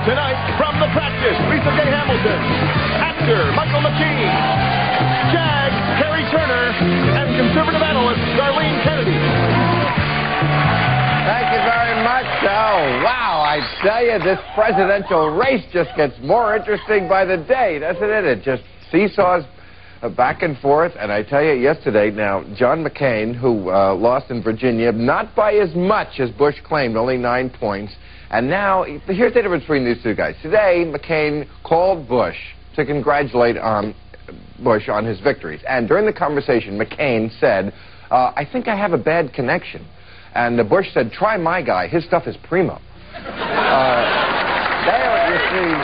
Tonight, from the practice, Lisa Gay Hamilton, actor Michael McKean, JAG Karri Turner, and conservative analyst Darlene Kennedy. Thank you very much. Oh, wow, I tell you, this presidential race just gets more interesting by the day, doesn't it? It just seesaws back and forth. And I tell you, yesterday, now, John McCain, who lost in Virginia, not by as much as Bush claimed, only 9 points. And now, here's the difference between these two guys. Today, McCain called Bush to congratulate Bush on his victories. And during the conversation, McCain said, I think I have a bad connection. And Bush said, try my guy. His stuff is primo. There, you see.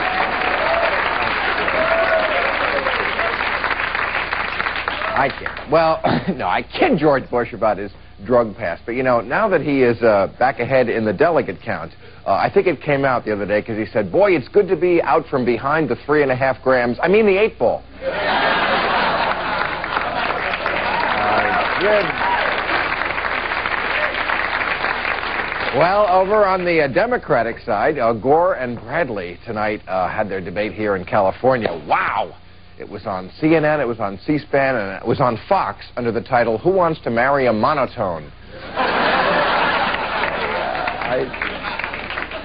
I can't. Well, no, I kid George Bush about his drug past. But, you know, now that he is back ahead in the delegate count, I think it came out the other day because he said, boy, it's good to be out from behind the 3.5 grams. I mean the 8 ball. Good. Well, over on the Democratic side, Gore and Bradley tonight had their debate here in California. Wow! It was on CNN, it was on C-SPAN, and it was on Fox under the title, Who Wants to Marry a Monotone?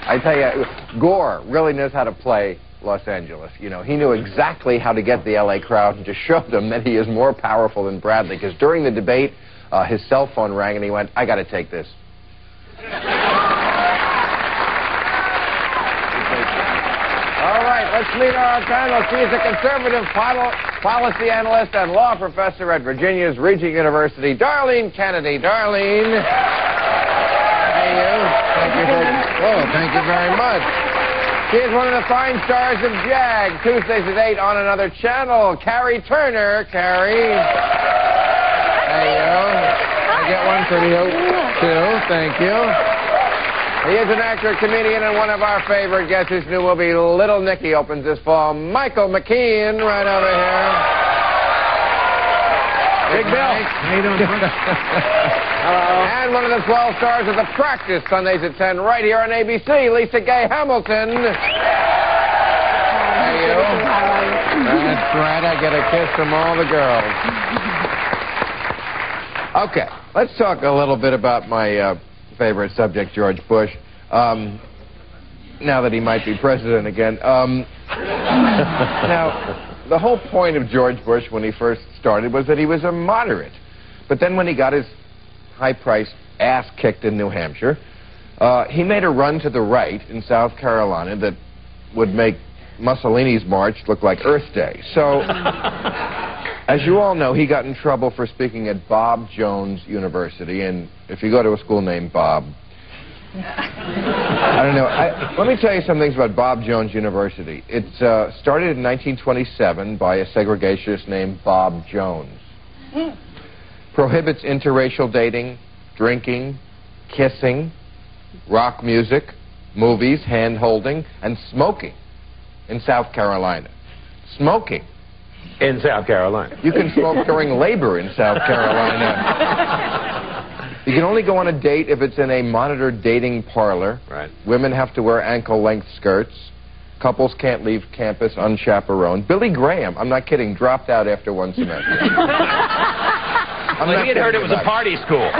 I tell you, Gore really knows how to play Los Angeles. You know, he knew exactly how to get the L.A. crowd and just showed them that he is more powerful than Bradley. Because during the debate, his cell phone rang and he went, I got to take this. All right, let's meet our panelist. She is a conservative policy analyst and law professor at Virginia's Regent University, Darlene Kennedy. Darlene. Thank you very much. She is one of the fine stars of JAG. Tuesdays at 8 on another channel. Karri Turner. Karri. There you go. I get one for you, too. Thank you. He is an actor, comedian, and one of our favorite guests. His new movie, Little Nicky, opens this fall. Michael McKean, right over here. Big Bill. How you doing, Frank? Hello. And one of the 12 stars of The Practice, Sundays at 10, right here on ABC, Lisa Gay Hamilton. Hey, you. That's right, I get a kiss from all the girls. Okay, let's talk a little bit about my favorite subject, George Bush, now that he might be president again. Now, the whole point of George Bush when he first started was that he was a moderate. But then when he got his high-priced ass kicked in New Hampshire, he made a run to the right in South Carolina that would make Mussolini's march look like Earth Day. So, as you all know, he got in trouble for speaking at Bob Jones University. And if you go to a school named Bob, I don't know. Let me tell you some things about Bob Jones University. It started in 1927 by a segregationist named Bob Jones. Prohibits interracial dating, drinking, kissing, rock music, movies, hand-holding, and smoking in South Carolina. Smoking. In South Carolina. You can smoke during labor in South Carolina. You can only go on a date if it's in a monitored dating parlor. Right. Women have to wear ankle-length skirts. Couples can't leave campus unchaperoned. Billy Graham, I'm not kidding, dropped out after one semester. Well, he had heard it was a party school.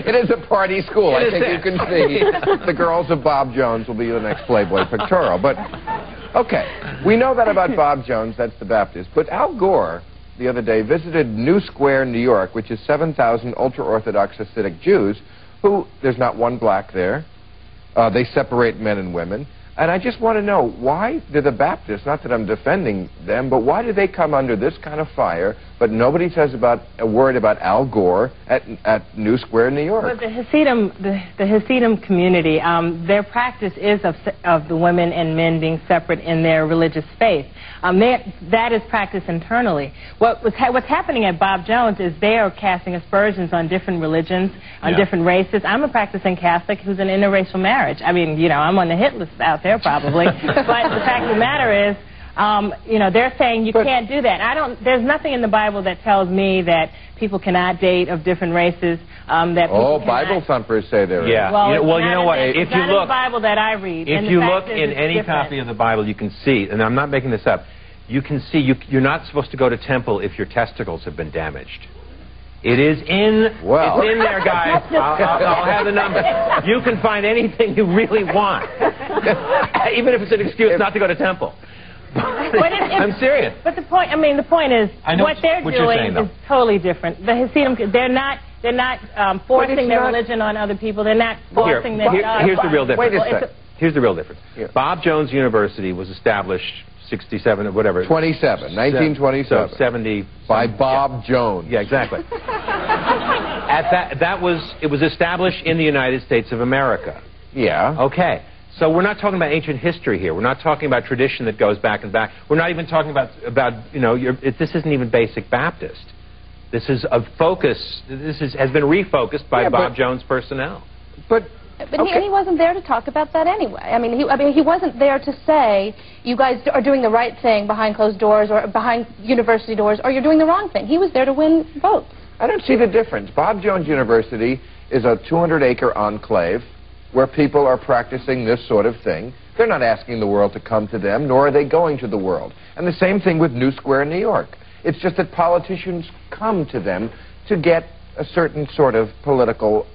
It is a party school. I think you can see the girls of Bob Jones will be the next Playboy pictorial. But, okay, we know that about Bob Jones, that's the Baptist. But Al Gore, the other day, visited New Square, New York, which is 7,000 ultra-Orthodox Hasidic Jews, who, there's not one black there. They separate men and women. And I just want to know, why do the Baptists, not that I'm defending them, but why do they come under this kind of fire, but nobody says a word about Al Gore at New Square, New York? Well, the Hasidim community, their practice is of the women and men being separate in their religious faith. That is practiced internally. What's happening at Bob Jones is they are casting aspersions on different religions, on different races. I'm a practicing Catholic who's in interracial marriage. I mean, you know, I'm on the hit list out there probably. But the fact of the matter is, you know, they're saying you can't do that. There's nothing in the Bible that tells me that people cannot date of different races. That people Bible thumpers say there is. Yeah. Well, you know what? If you look in the Bible that I read, if you look in any copy of the Bible, you can see, and I'm not making this up, you can see you're not supposed to go to temple if your testicles have been damaged. It is in, it's in there, guys. I'll have the number. You can find anything you really want, even if it's an excuse not to go to temple. I'm serious. But the point, the point is, what they're doing is totally different. The Hasidim, they're not forcing their religion on other people. They're not forcing their Here's the real difference. Wait a second. Here's the real difference. Yeah. Bob Jones University was established 67 or whatever. 1927. So 70. By Bob Jones. Yeah, exactly. It was established in the United States of America. Yeah. Okay. So we're not talking about ancient history here. We're not talking about tradition that goes back and back. We're not even talking about you know, this isn't even basic Baptist. This is a focus. Has been refocused by Bob Jones personnel. But he wasn't there to talk about that anyway. I mean, he wasn't there to say you guys are doing the right thing behind closed doors or behind university doors, or you're doing the wrong thing. He was there to win votes. I don't see the difference. Bob Jones University is a 200-acre enclave where people are practicing this sort of thing. They're not asking the world to come to them, nor are they going to the world. And the same thing with New Square in New York. It's just that politicians come to them to get a certain sort of political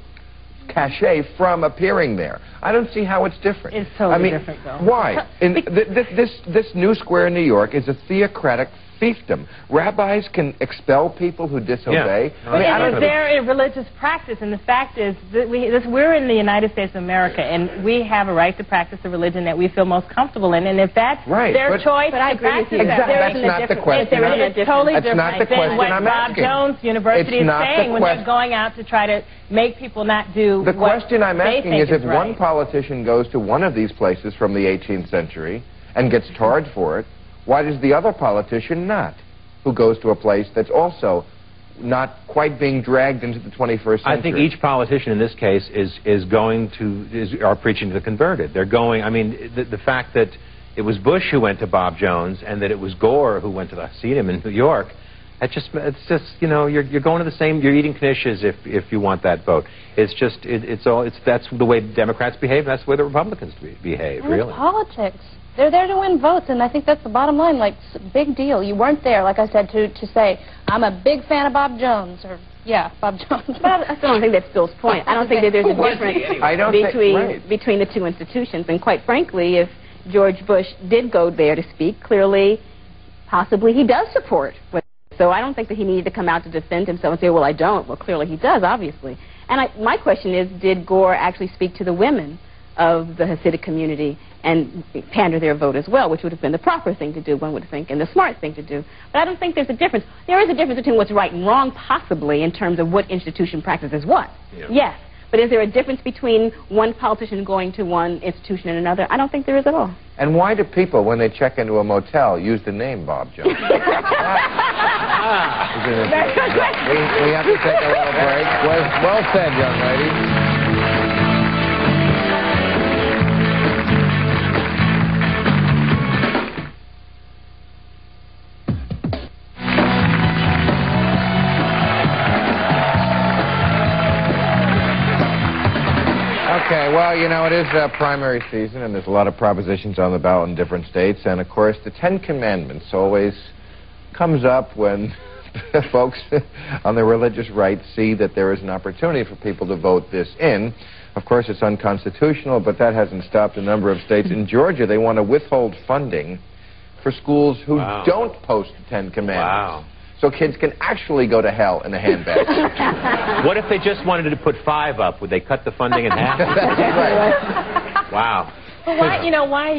cachet from appearing there. I don't see how it's different. It's totally different, though. Why? This New Square in New York is a theocratic fiefdom. Rabbis can expel people who disobey. Yeah. But they're a religious practice, and the fact is that we're in the United States of America, and we have a right to practice the religion that we feel most comfortable in, and if that's their choice, but I agree with you. That's not the question. It's totally different than what Bob asking. Jones University is saying when they're going out to try to make people not do the question I'm asking is if right. one politician goes to one of these places from the 18th century and gets tarred for it, why does the other politician not, who goes to a place that's also not quite being dragged into the 21st century? I think each politician in this case are preaching to the converted. They're going, I mean, the fact that it was Bush who went to Bob Jones and that it was Gore who went to the Hasidim in New York, it's just, you know, you're going to the same, you're eating knishes if you want that vote. It's just, that's the way Democrats behave, and that's the way the Republicans behave, really. Politics. They're there to win votes, and I think that's the bottom line. Like, big deal. You weren't there, like I said, to say, I'm a big fan of Bob Jones, or, Bob Jones. But I still don't think that's Bill's point. I don't think that there's a difference between the two institutions. And quite frankly, if George Bush did go there to speak, clearly, possibly he does support what. So I don't think that he needed to come out to defend himself and say, well, I don't. Well, clearly he does, obviously. And my question is, did Gore actually speak to the women of the Hasidic community and pander their vote as well, which would have been the proper thing to do, one would think, and the smart thing to do. But I don't think there's a difference. There is a difference between what's right and wrong, possibly, in terms of what institution practices what. Yeah. Yes. But is there a difference between one politician going to one institution and another? I don't think there is at all. And why do people, when they check into a motel, use the name Bob Jones? We have to take a little break. Well said, young lady. Okay, well, you know, it is primary season, and there's a lot of propositions on the ballot in different states. And, of course, the Ten Commandments always comes up when folks on their religious rights see that there is an opportunity for people to vote this in. Of course, it's unconstitutional, but that hasn't stopped a number of states. In Georgia, they want to withhold funding for schools who don't post the Ten Commandments. Wow. So kids can actually go to hell in a handbasket. What if they just wanted to put 5 up? Would they cut the funding in half? That's right. Wow. Well, why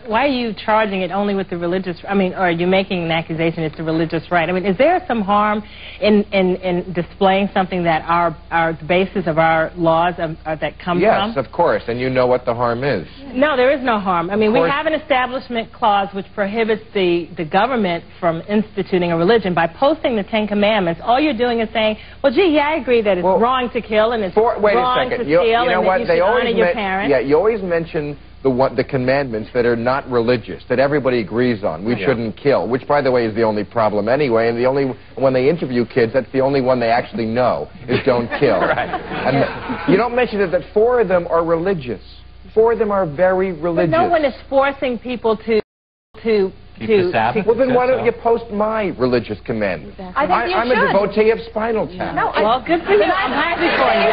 are you charging it only with the religious? I mean, or are you making an accusation it's a religious right? I mean, is there some harm in displaying something that our basis of our laws that come from? Yes, of course, and you know what the harm is. No, there is no harm. I mean, we have an establishment clause which prohibits the government from instituting a religion. By posting the Ten Commandments, all you're doing is saying, well, gee, yeah, I agree that it's wrong to kill and it's wrong to steal and that you should honor your parents. Yeah, you always mention the commandments that are not religious, that everybody agrees on. We shouldn't kill, which, by the way, is the only problem anyway, and the only, when they interview kids, that's the only one they actually know, is don't kill. Right. And you don't mention that 4 of them are religious. 4 of them are very religious. But no one is forcing people to Keep the Sabbath. Well, then why don't you post my religious commandments? I think you I'm should. a devotee of Spinal Tap. No, well, good for you. I'm happy for you.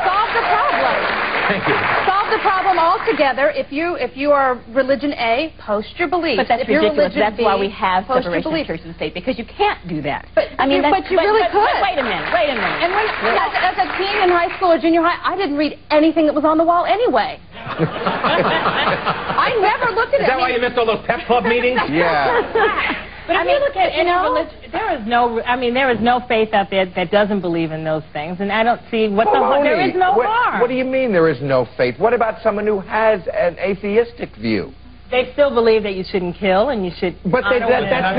Solve the problem. Thank you. Solve the problem altogether. If you are religion A, post your beliefs. But that's if you're ridiculous. religion That's B, why we have post your separation of beliefs. church and state, because you can't do that. But you really could. Wait a minute. Wait a minute. And when, as a teen in high school or junior high, I didn't read anything that was on the wall anyway. I never looked at it. Is that why you missed all those pep club meetings? Yeah. But if you look at any religion, there is no faith out there that doesn't believe in those things, and I don't see what there is no harm. What do you mean there is no faith? What about someone who has an atheistic view? They still believe that you shouldn't kill and you should. But that's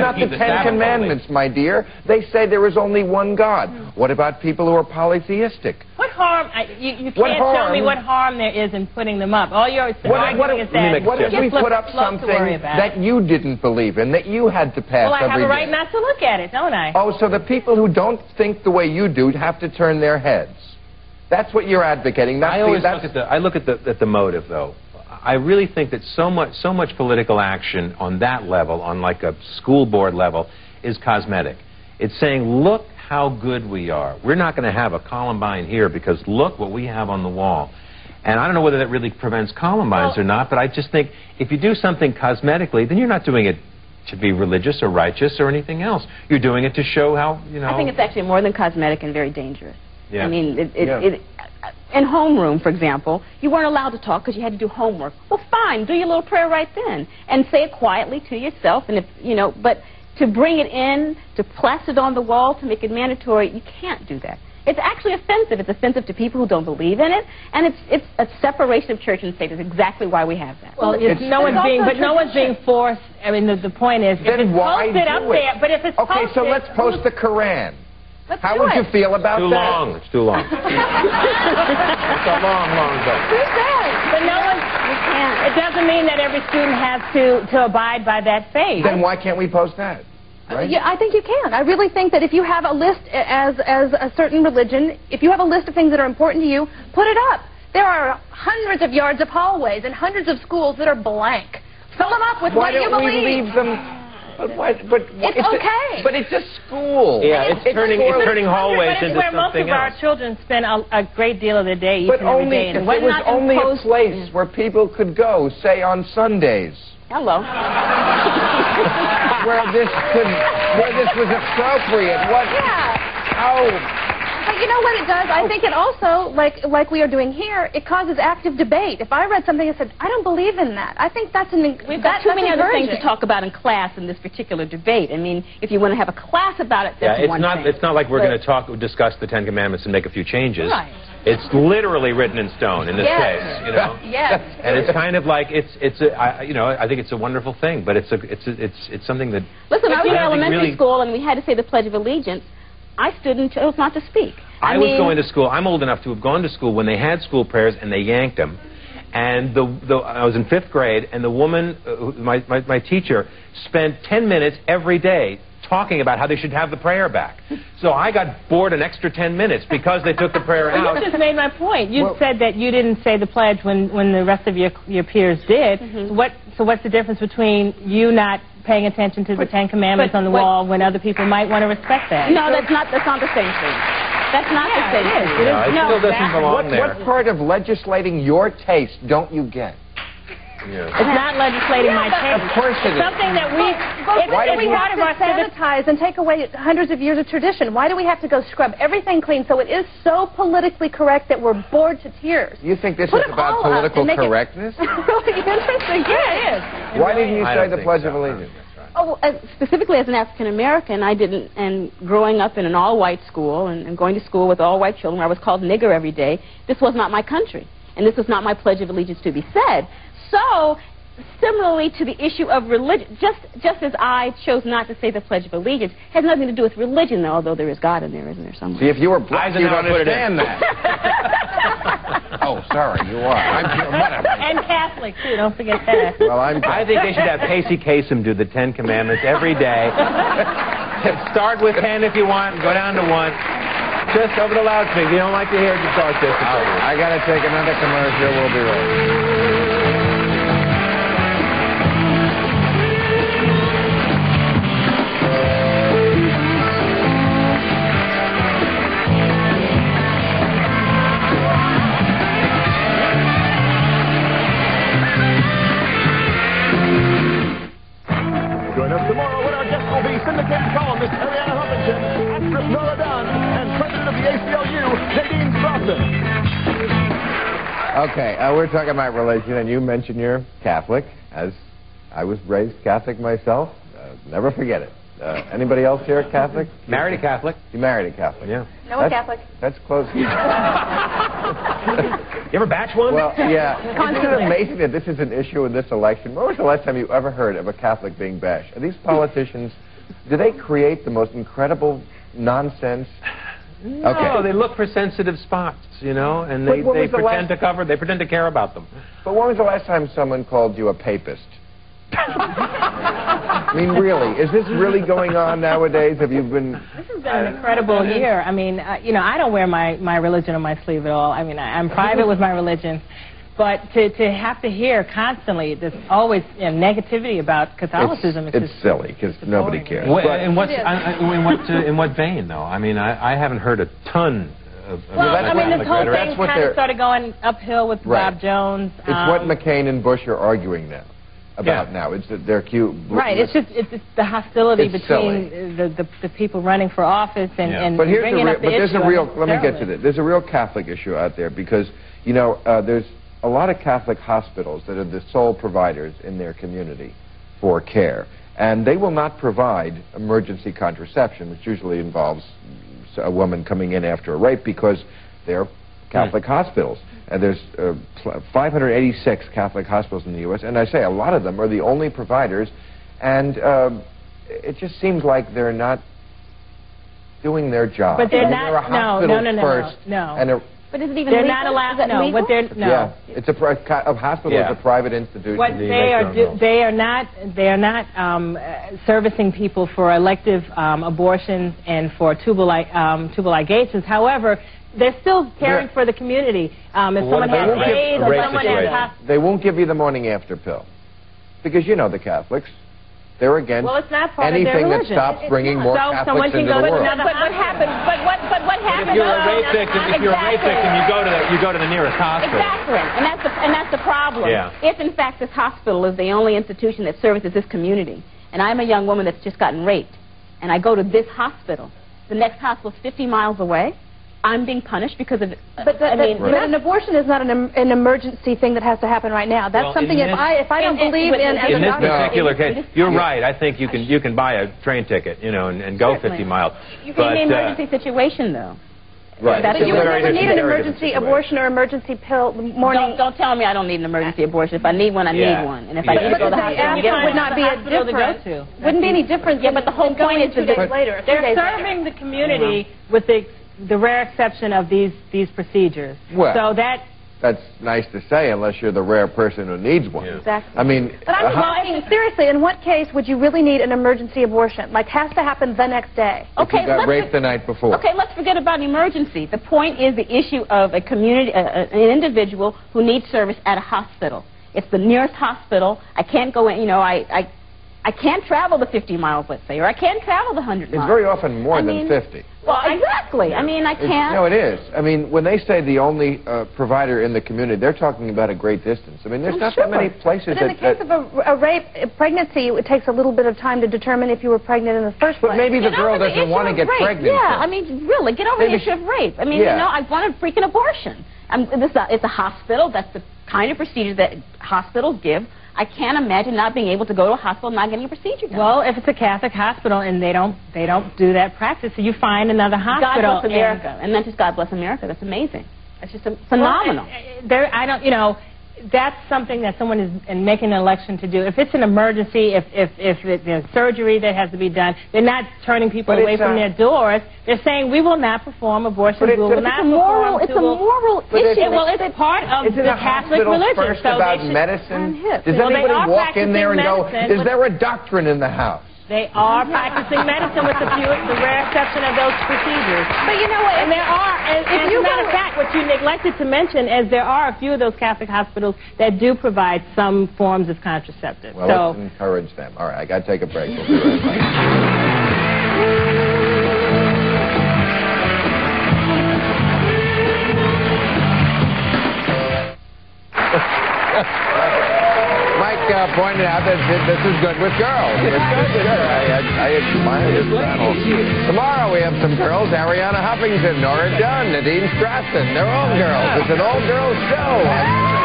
not the 10 Commandments, my dear. They say there is only one God. What about people who are polytheistic? What harm? You can't tell me what harm there is in putting them up. All you're arguing is that. What if we put up something that you didn't believe in, that you had to pass every day? Well, I have a right not to look at it, don't I? Oh, so the people who don't think the way you do have to turn their heads. That's what you're advocating. I look at the motive, though. I really think that so much political action on that level, on like a school board level, is cosmetic. It's saying, look how good we are. We're not going to have a Columbine here because look what we have on the wall. And I don't know whether that really prevents Columbines or not, but I just think if you do something cosmetically, then you're not doing it to be religious or righteous or anything else. You're doing it to show how, you know. I think it's actually more than cosmetic and very dangerous. Yeah. I mean, in homeroom, for example, you weren't allowed to talk because you had to do homework. Well, fine, do your little prayer right then, and say it quietly to yourself. And if you know, but to bring it in, to plaster it on the wall, to make it mandatory, you can't do that. It's actually offensive. It's offensive to people who don't believe in it, and it's a separation of church and state. Is exactly why we have that. Well, no one's being forced. I mean, the point is, then if it's posted up there, but if it's okay, posted, so let's post the Quran. How would you feel about that? It's too long. It's a long ago. But no one, it doesn't mean that every student has to abide by that faith. Then why can't we post that? Right? Yeah, I think you can. I really think that if you have a list as a certain religion, if you have a list of things that are important to you, put it up. There are hundreds of yards of hallways and hundreds of schools that are blank. Fill them up with what you believe. Why don't we leave them? It's okay. But it's a school. Yeah, it's turning hallways into where most of our children spend a great deal of their day each and every day. But it was only a place where people could go, say on Sundays. Hello. where this was appropriate. What? Yeah. But you know what it does? I think it also, like we are doing here, it causes active debate. If I read something and said, I don't believe in that, I think that's we've got too many other things to talk about in class in this particular debate. I mean, if you want to have a class about it, that's one thing. It's not like we're going to discuss the 10 Commandments and make a few changes. Right. It's literally written in stone in this case, you know. Yes. And it's kind of like I think it's a wonderful thing, but it's something that. Listen, I was in elementary school and we had to say the Pledge of Allegiance. I stood and chose not to speak. I was going to school. I'm old enough to have gone to school when they had school prayers and they yanked them. And I was in 5th grade, and the woman, my teacher, spent 10 minutes every day talking about how they should have the prayer back. So I got bored an extra 10 minutes because they took the prayer out. You just made my point. You said that you didn't say the pledge when the rest of your peers did. So what's the difference between you not paying attention to the 10 Commandments on the wall when other people might want to respect that? No, that's not the same thing. That's not the same thing. It still doesn't belong there. What part of legislating your taste don't you get? Yeah. It's not legislating my taste. Of course it is. Something that we have to sanitize and take away hundreds of years of tradition. Why do we have to go scrub everything clean so it is so politically correct that we're bored to tears? You think this is about political correctness? Really interesting. Yeah, it is. Why didn't you say the Pledge of Allegiance? Oh, specifically as an African American, I didn't. And growing up in an all-white school and going to school with all-white children, where I was called nigger every day, this was not my country, and this was not my Pledge of Allegiance to be said. So, similarly to the issue of religion, just as I chose not to say the Pledge of Allegiance, has nothing to do with religion, though, although there is God in there, isn't there, somewhere? See, if you were black, you'd understand that. Oh, sorry, you are. And Catholic, too. Don't forget that. Well, I think they should have Casey Kasem do the 10 Commandments every day. Start with 10 if you want, and go down to 1. Just over the loudspeaker. If you don't like to hear it, just talk this. I got to take another commercial. We'll be right back. Join us tomorrow when our guest will be syndicated columnist Ariana Huffington, actress Nora Dunn, and president of the ACLU, Nadine Crofton. Okay, we're talking about religion, and you mentioned you're Catholic, as I was raised Catholic myself. Never forget it. Anybody else here Catholic? Married a Catholic. You married a Catholic? Yeah. No, a Catholic. That's close. You ever batch one? Well, yeah. Isn't it amazing that this is an issue in this election? When was the last time you ever heard of a Catholic being bashed? Are these politicians, do they create the most incredible nonsense? No, okay. They look for sensitive spots, you know, and they pretend to cover, they pretend to care about them. But when was the last time someone called you a papist? I mean, really, is this really going on nowadays? Have you been... This has been an incredible year. I mean, you know, I don't wear my religion on my sleeve at all. I mean, I'm private with my religion. But to have to hear constantly this always negativity about Catholicism is it's silly, because nobody cares. In what vein, though? I mean, I haven't heard a ton of... Well, I mean, this whole thing kind of started going uphill with Bob Jones. It's what McKean and Bush are arguing now. Now. It's that they're cute. Right. It's just the hostility between the people running for office and but here's bringing up the there's issue. a real. Let me get to this. There's a real Catholic issue out there because you know there's a lot of Catholic hospitals that are the sole providers in their community for care, and they will not provide emergency contraception, which usually involves a woman coming in after a rape because they're Catholic hospitals. And there's 586 Catholic hospitals in the U.S., and I say a lot of them are the only providers, and it just seems like they're not doing their job. But they're not. No. But is it even they're legal? not allowed. Is that no. legal? What they're Yeah, it's a hospital is a private institution. What they are not servicing people for elective abortions and for tubal ligations. However, they're still caring for the community. If someone has AIDS or someone has... They won't give you the morning after pill. Because you know the Catholics. They're against anything that stops bringing more Catholics into the world. But what happens? But what happens? If you're a rape victim, you go to the nearest hospital. Exactly, and that's the problem. Yeah. If in fact this hospital is the only institution that services this community, and I'm a young woman that's just gotten raped, and I go to this hospital, the next hospital is 50 miles away. I'm being punished because of it. But an abortion is not an emergency thing that has to happen right now. That's something if I don't believe in as a this doctor. particular case, you're right. I think you can buy a train ticket, you know, and go 50 miles. You can in an emergency situation, though. Right. But you would never need an emergency abortion or emergency pill morning. Don't tell me I don't need an emergency abortion. If I need one, I need one. And if I need to go to the hospital, would not be a difference. Wouldn't be any difference. Yeah, but the whole point is 2 days later. They're serving the community with the rare exception of these procedures. Well, so that's nice to say, unless you're the rare person who needs one. Yeah. Exactly. I mean, but I'm asking seriously. In what case would you really need an emergency abortion? Like, has to happen the next day? Okay, if you got raped the night before. Okay, let's forget about emergency. The point is the issue of a community, an individual who needs service at a hospital. It's the nearest hospital. I can't go in. You know, I can't travel the 50 miles, let's say, or I can't travel the 100 miles. It's very often more than 50. Well, exactly. I mean, I can't. No, it is. I mean, when they say the only provider in the community, they're talking about a great distance. I mean, there's not that many places but in the case of a rape, a pregnancy, it takes a little bit of time to determine if you were pregnant in the first place. But maybe the girl doesn't want to get pregnant. Yeah, I mean, really, get over the issue of rape. I mean, you know, I want a freaking abortion. It's a hospital. That's the kind of procedure that hospitals give. I can't imagine not being able to go to a hospital and not getting a procedure done. Well, if it's a Catholic hospital and they don't do that practice, so you find another hospital. God bless America, and then just God bless America. That's amazing. That's just phenomenal. Well, I don't, you know, that's something that someone is making an election to do. If it's an emergency, if there's surgery that has to be done, they're not turning people away from their doors. They're saying we will not perform abortion. We will not perform. It's a moral issue. Well, it's part of the Catholic religion. First about medicine? Does anybody walk in there and go, is there a doctrine in the house? They are practicing medicine with the rare exception of those procedures. But you know what? And there are, as a matter of fact, what you neglected to mention is there are a few of those Catholic hospitals that do provide some forms of contraceptives. Well, let's encourage them. All right, I got to take a break. We'll be right back. Pointed out that this is good with girls. It's good. I admire this panel. Tomorrow we have some girls: Ariana Huffington, Nora Dunn, Nadine Strassen. They're all girls. It's an all-girls show.